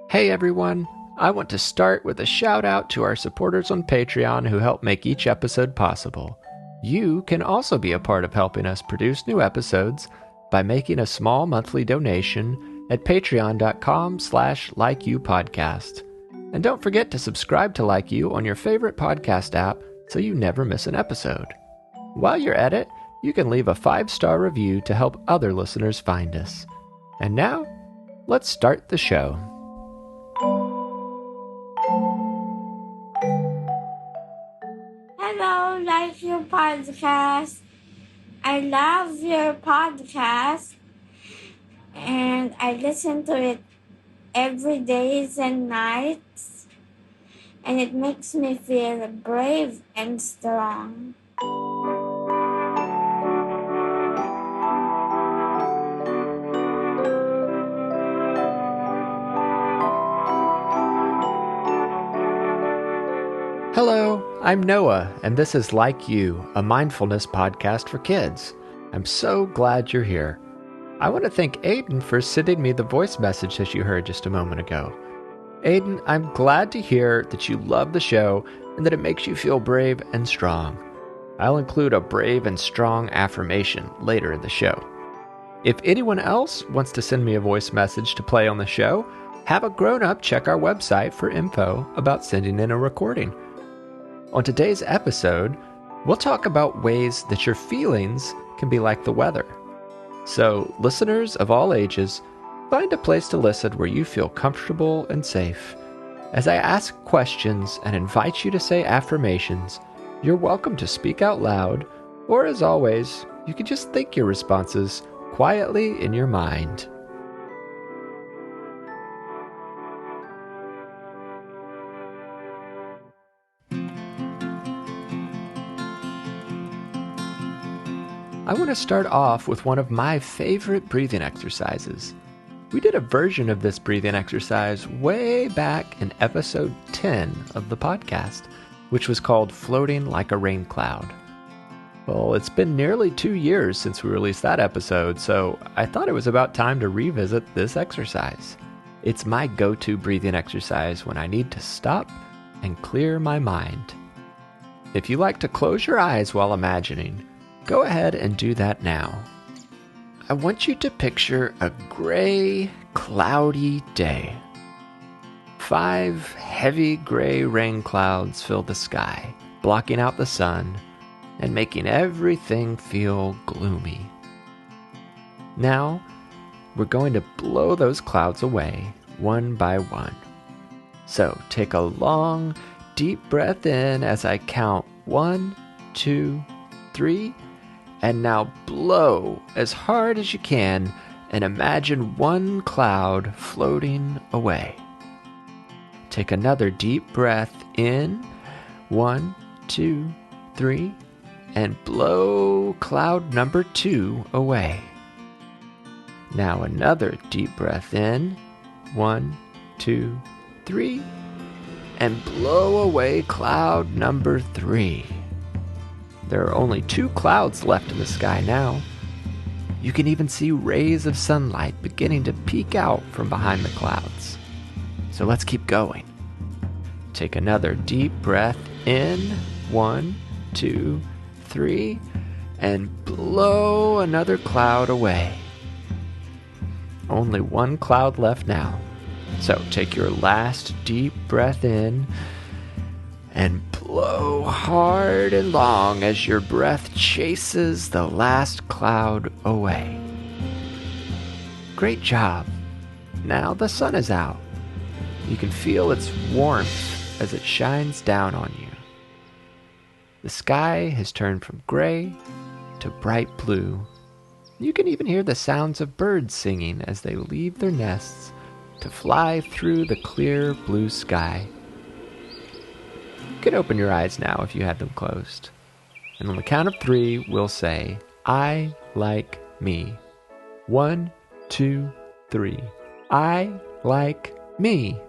Hey everyone! I want to start with a shout out to our supporters on Patreon who help make each episode possible. You can also be a part of helping us produce new episodes by making a small monthly donation at patreon.com/likeyoupodcast. And don't forget to subscribe to Like You on your favorite podcast app so you never miss an episode. While you're at it, you can leave a 5-star review to help other listeners find us. And now, let's start the show. Hello, Like Your Podcast. I love your podcast and I listen to it every days and nights, and it makes me feel brave and strong. Hello, I'm Noah, and this is Like You, a mindfulness podcast for kids. I'm so glad you're here. I want to thank Aiden for sending me the voice message that you heard just a moment ago. Aiden, I'm glad to hear that you love the show and that it makes you feel brave and strong. I'll include a brave and strong affirmation later in the show. If anyone else wants to send me a voice message to play on the show, have a grown-up check our website for info about sending in a recording. On today's episode, we'll talk about ways that your feelings can be like the weather. So, listeners of all ages, find a place to listen where you feel comfortable and safe. As I ask questions and invite you to say affirmations, you're welcome to speak out loud, or as always, you can just think your responses quietly in your mind. I want to start off with one of my favorite breathing exercises. We did a version of this breathing exercise way back in episode 10 of the podcast, which was called Floating Like a Rain Cloud. Well, it's been nearly 2 years since we released that episode, so I thought it was about time to revisit this exercise. It's my go-to breathing exercise when I need to stop and clear my mind. If you like to close your eyes while imagining, go ahead and do that now. I want you to picture a gray, cloudy day. 5 heavy gray rain clouds fill the sky, blocking out the sun and making everything feel gloomy. Now, we're going to blow those clouds away one by one. So take a long, deep breath in as I count 1, 2, 3, and now blow as hard as you can and imagine one cloud floating away. Take another deep breath in, 1, 2, 3, and blow cloud number 2 away. Now another deep breath in, 1, 2, 3, and blow away cloud number 3. There are only 2 clouds left in the sky now. You can even see rays of sunlight beginning to peek out from behind the clouds. So let's keep going. Take another deep breath in, 1, 2, 3, and blow another cloud away. Only 1 cloud left now. So take your last deep breath in and blow hard and long as your breath chases the last cloud away. Great job. Now the sun is out. You can feel its warmth as it shines down on you. The sky has turned from gray to bright blue. You can even hear the sounds of birds singing as they leave their nests to fly through the clear blue sky. You can open your eyes now if you had them closed. And on the count of 3, we'll say, I like me. 1, 2, 3. I like me.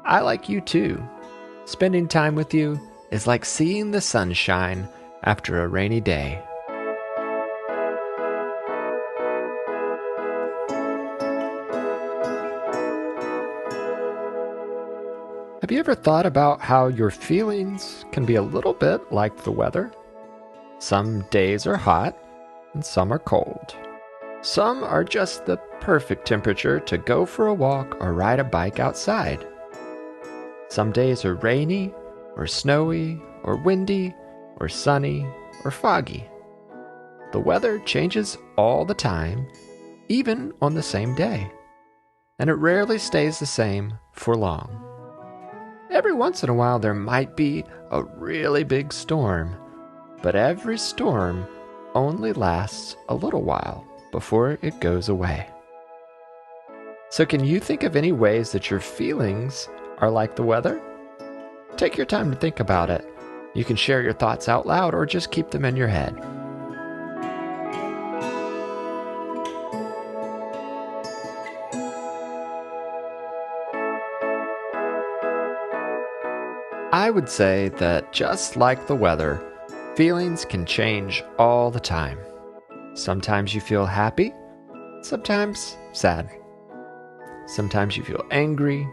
I like you too. Spending time with you is like seeing the sunshine after a rainy day. Have you ever thought about how your feelings can be a little bit like the weather? Some days are hot and some are cold. Some are just the perfect temperature to go for a walk or ride a bike outside. Some days are rainy or snowy or windy or sunny or foggy. The weather changes all the time, even on the same day, and it rarely stays the same for long. Every once in a while there might be a really big storm, but every storm only lasts a little while before it goes away. So can you think of any ways that your feelings are like the weather? Take your time to think about it. You can share your thoughts out loud or just keep them in your head. I would say that just like the weather, feelings can change all the time. Sometimes you feel happy, sometimes sad. Sometimes you feel angry,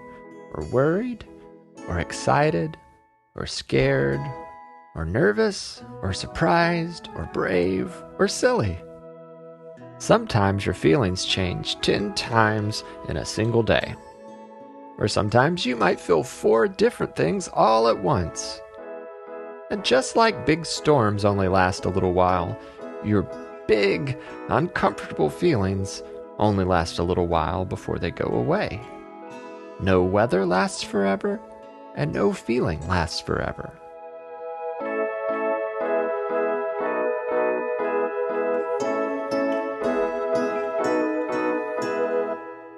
or worried, or excited, or scared, or nervous, or surprised, or brave, or silly. Sometimes your feelings change 10 times in a single day. Or sometimes you might feel 4 different things all at once. And just like big storms only last a little while, your big, uncomfortable feelings only last a little while before they go away. No weather lasts forever, and no feeling lasts forever.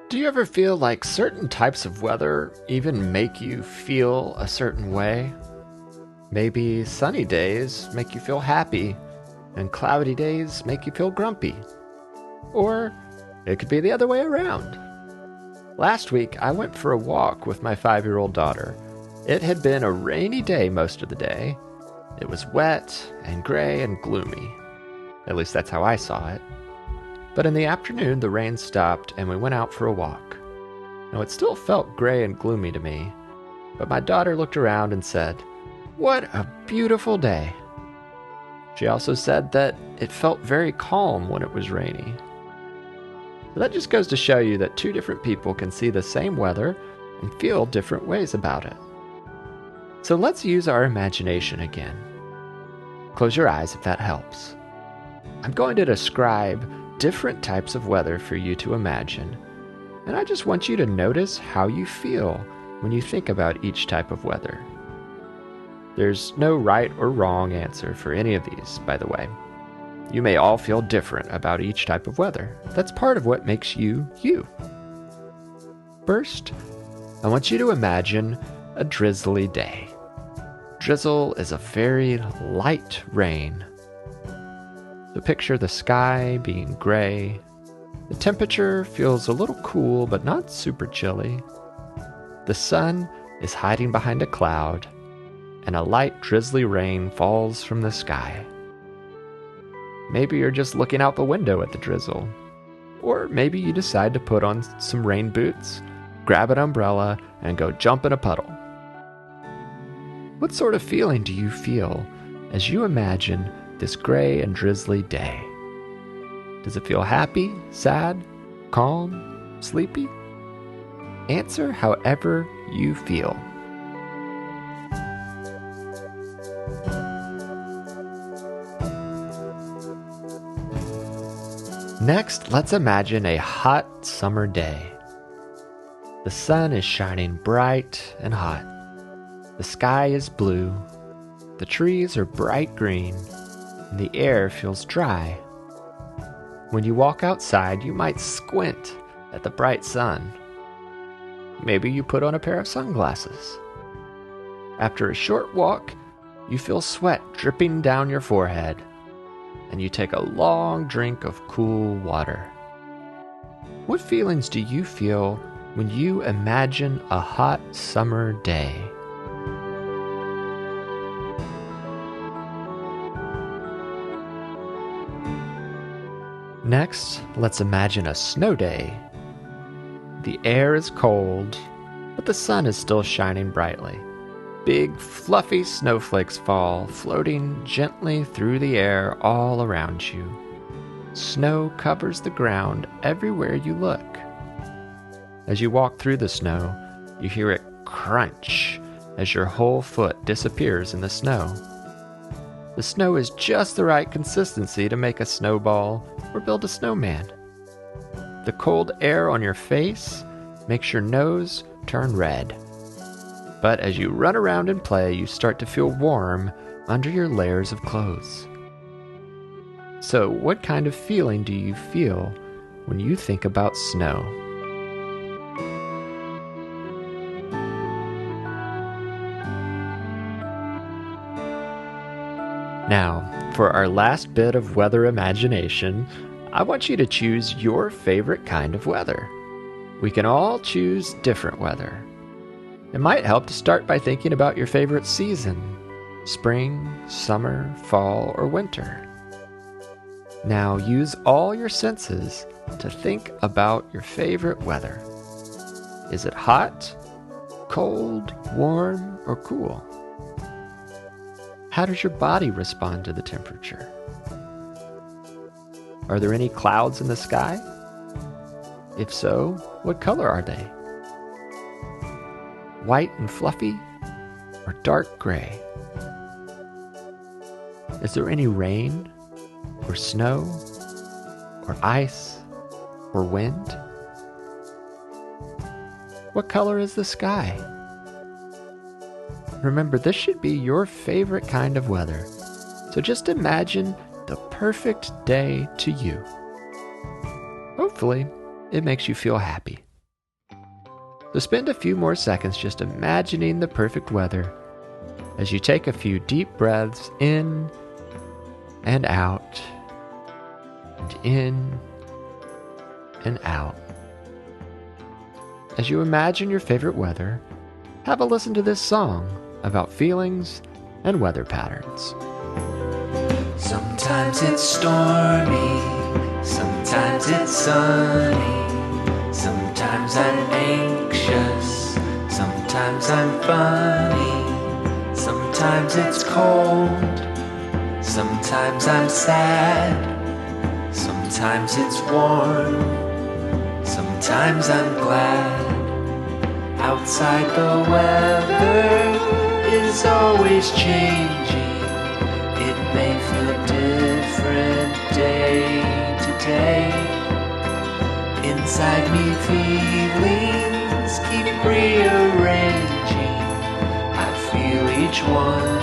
Do you ever feel like certain types of weather even make you feel a certain way? Maybe sunny days make you feel happy, and cloudy days make you feel grumpy. Or it could be the other way around. Last week, I went for a walk with my 5-year-old daughter. It had been a rainy day most of the day. It was wet and gray and gloomy. At least that's how I saw it. But in the afternoon, the rain stopped and we went out for a walk. Now, it still felt gray and gloomy to me, but my daughter looked around and said, "What a beautiful day." She also said that it felt very calm when it was rainy. So that just goes to show you that 2 different people can see the same weather and feel different ways about it. So let's use our imagination again. Close your eyes if that helps. I'm going to describe different types of weather for you to imagine, and I just want you to notice how you feel when you think about each type of weather. There's no right or wrong answer for any of these, by the way. You may all feel different about each type of weather. That's part of what makes you, you. First, I want you to imagine a drizzly day. Drizzle is a very light rain. So picture the sky being gray. The temperature feels a little cool, but not super chilly. The sun is hiding behind a cloud, and a light drizzly rain falls from the sky. Maybe you're just looking out the window at the drizzle. Or maybe you decide to put on some rain boots, grab an umbrella, and go jump in a puddle. What sort of feeling do you feel as you imagine this gray and drizzly day? Does it feel happy, sad, calm, sleepy? Answer however you feel. Next, let's imagine a hot summer day. The sun is shining bright and hot. The sky is blue. The trees are bright green, and the air feels dry. When you walk outside, you might squint at the bright sun. Maybe you put on a pair of sunglasses. After a short walk, you feel sweat dripping down your forehead, and you take a long drink of cool water. What feelings do you feel when you imagine a hot summer day? Next, let's imagine a snow day. The air is cold, but the sun is still shining brightly. Big, fluffy snowflakes fall, floating gently through the air all around you. Snow covers the ground everywhere you look. As you walk through the snow, you hear it crunch as your whole foot disappears in the snow. The snow is just the right consistency to make a snowball or build a snowman. The cold air on your face makes your nose turn red. But as you run around and play, you start to feel warm under your layers of clothes. So, what kind of feeling do you feel when you think about snow? Now, for our last bit of weather imagination, I want you to choose your favorite kind of weather. We can all choose different weather. It might help to start by thinking about your favorite season: spring, summer, fall, or winter. Now use all your senses to think about your favorite weather. Is it hot, cold, warm, or cool? How does your body respond to the temperature? Are there any clouds in the sky? If so, what color are they? White and fluffy, or dark gray? Is there any rain, or snow, or ice, or wind? What color is the sky? Remember, this should be your favorite kind of weather, so just imagine the perfect day to you. Hopefully, it makes you feel happy. So spend a few more seconds just imagining the perfect weather as you take a few deep breaths in and out, and in and out. As you imagine your favorite weather, have a listen to this song about feelings and weather patterns. Sometimes it's stormy, sometimes it's sunny, sometimes I'm anxious, sometimes I'm funny, sometimes it's cold, sometimes I'm sad, sometimes it's warm, sometimes I'm glad. Outside the weather is always changing. It may feel different day to day. Inside me feelings keep rearranging. I feel each one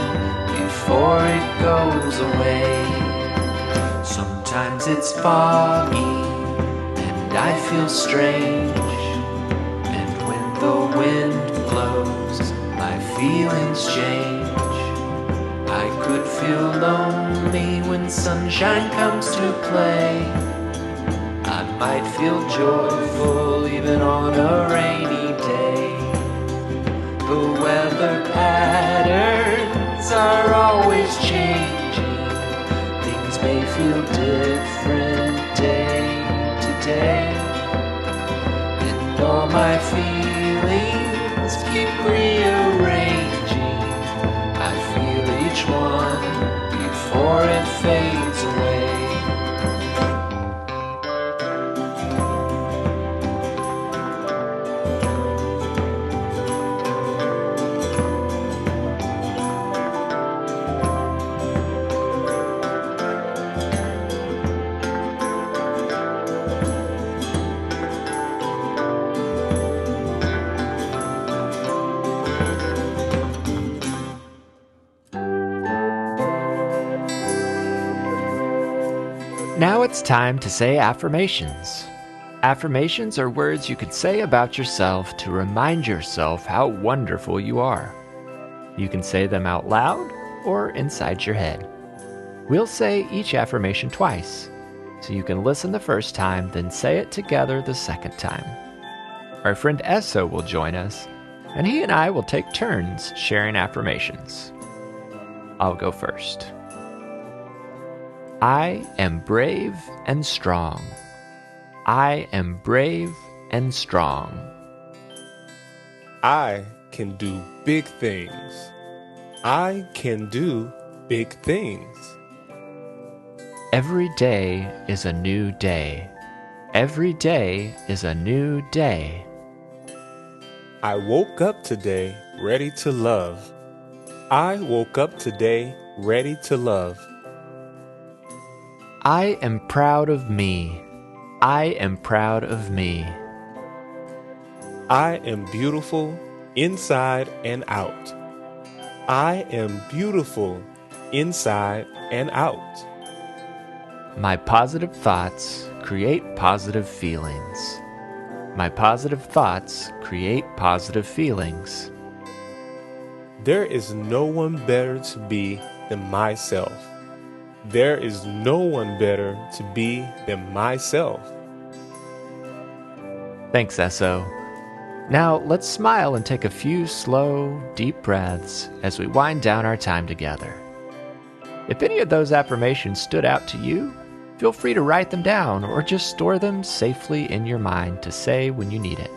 before it goes away. Sometimes it's foggy and I feel strange. The wind blows, my feelings change. I could feel lonely when sunshine comes to play. I might feel joyful even on a rainy day. The weather patterns are always changing. Things may feel different day to day. And all my feelings keep rearranging. I feel each one before it fades away. Now it's time to say affirmations. Affirmations are words you could say about yourself to remind yourself how wonderful you are. You can say them out loud or inside your head. We'll say each affirmation twice, so you can listen the first time, then say it together the second time. Our friend Esso will join us, and he and I will take turns sharing affirmations. I'll go first. I am brave and strong. I am brave and strong. I can do big things. I can do big things. Every day is a new day. Every day is a new day. I woke up today ready to love. I woke up today ready to love. I am proud of me. I am proud of me. I am beautiful inside and out. I am beautiful inside and out. My positive thoughts create positive feelings. My positive thoughts create positive feelings. There is no one better to be than myself. There is no one better to be than myself. Thanks, Esso. Now let's smile and take a few slow, deep breaths as we wind down our time together. If any of those affirmations stood out to you, feel free to write them down or just store them safely in your mind to say when you need it.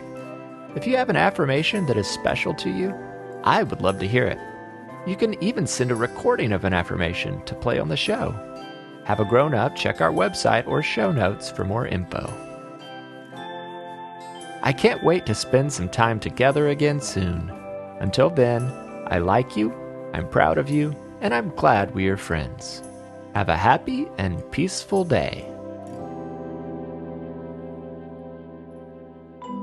If you have an affirmation that is special to you, I would love to hear it. You can even send a recording of an affirmation to play on the show. Have a grown-up check our website or show notes for more info. I can't wait to spend some time together again soon. Until then, I like you, I'm proud of you, and I'm glad we are friends. Have a happy and peaceful day.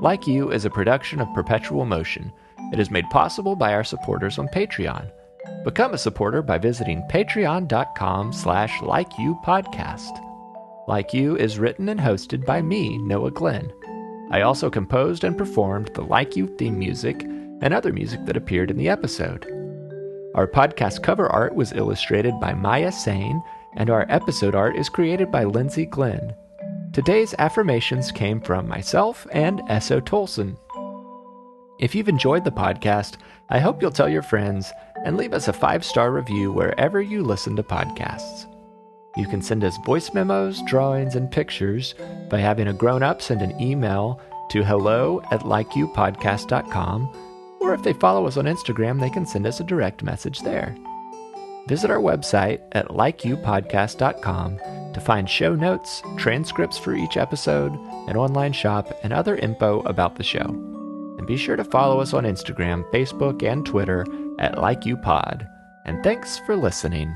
Like You is a production of Perpetual Motion. It is made possible by our supporters on Patreon. Become a supporter by visiting patreon.com/likeyoupodcast. Like You is written and hosted by me, Noah Glenn. I also composed and performed the Like You theme music and other music that appeared in the episode. Our podcast cover art was illustrated by Maya Sane, and our episode art is created by Lindsay Glenn. Today's affirmations came from myself and Esso Tolson. If you've enjoyed the podcast, I hope you'll tell your friends and leave us a 5-star review wherever you listen to podcasts. You can send us voice memos, drawings, and pictures by having a grown-up send an email to hello@likeyoupodcast.com, or if they follow us on Instagram, they can send us a direct message there. Visit our website at likeyoupodcast.com to find show notes, transcripts for each episode, an online shop, and other info about the show. And be sure to follow us on Instagram, Facebook, and Twitter at LikeYouPod. And thanks for listening.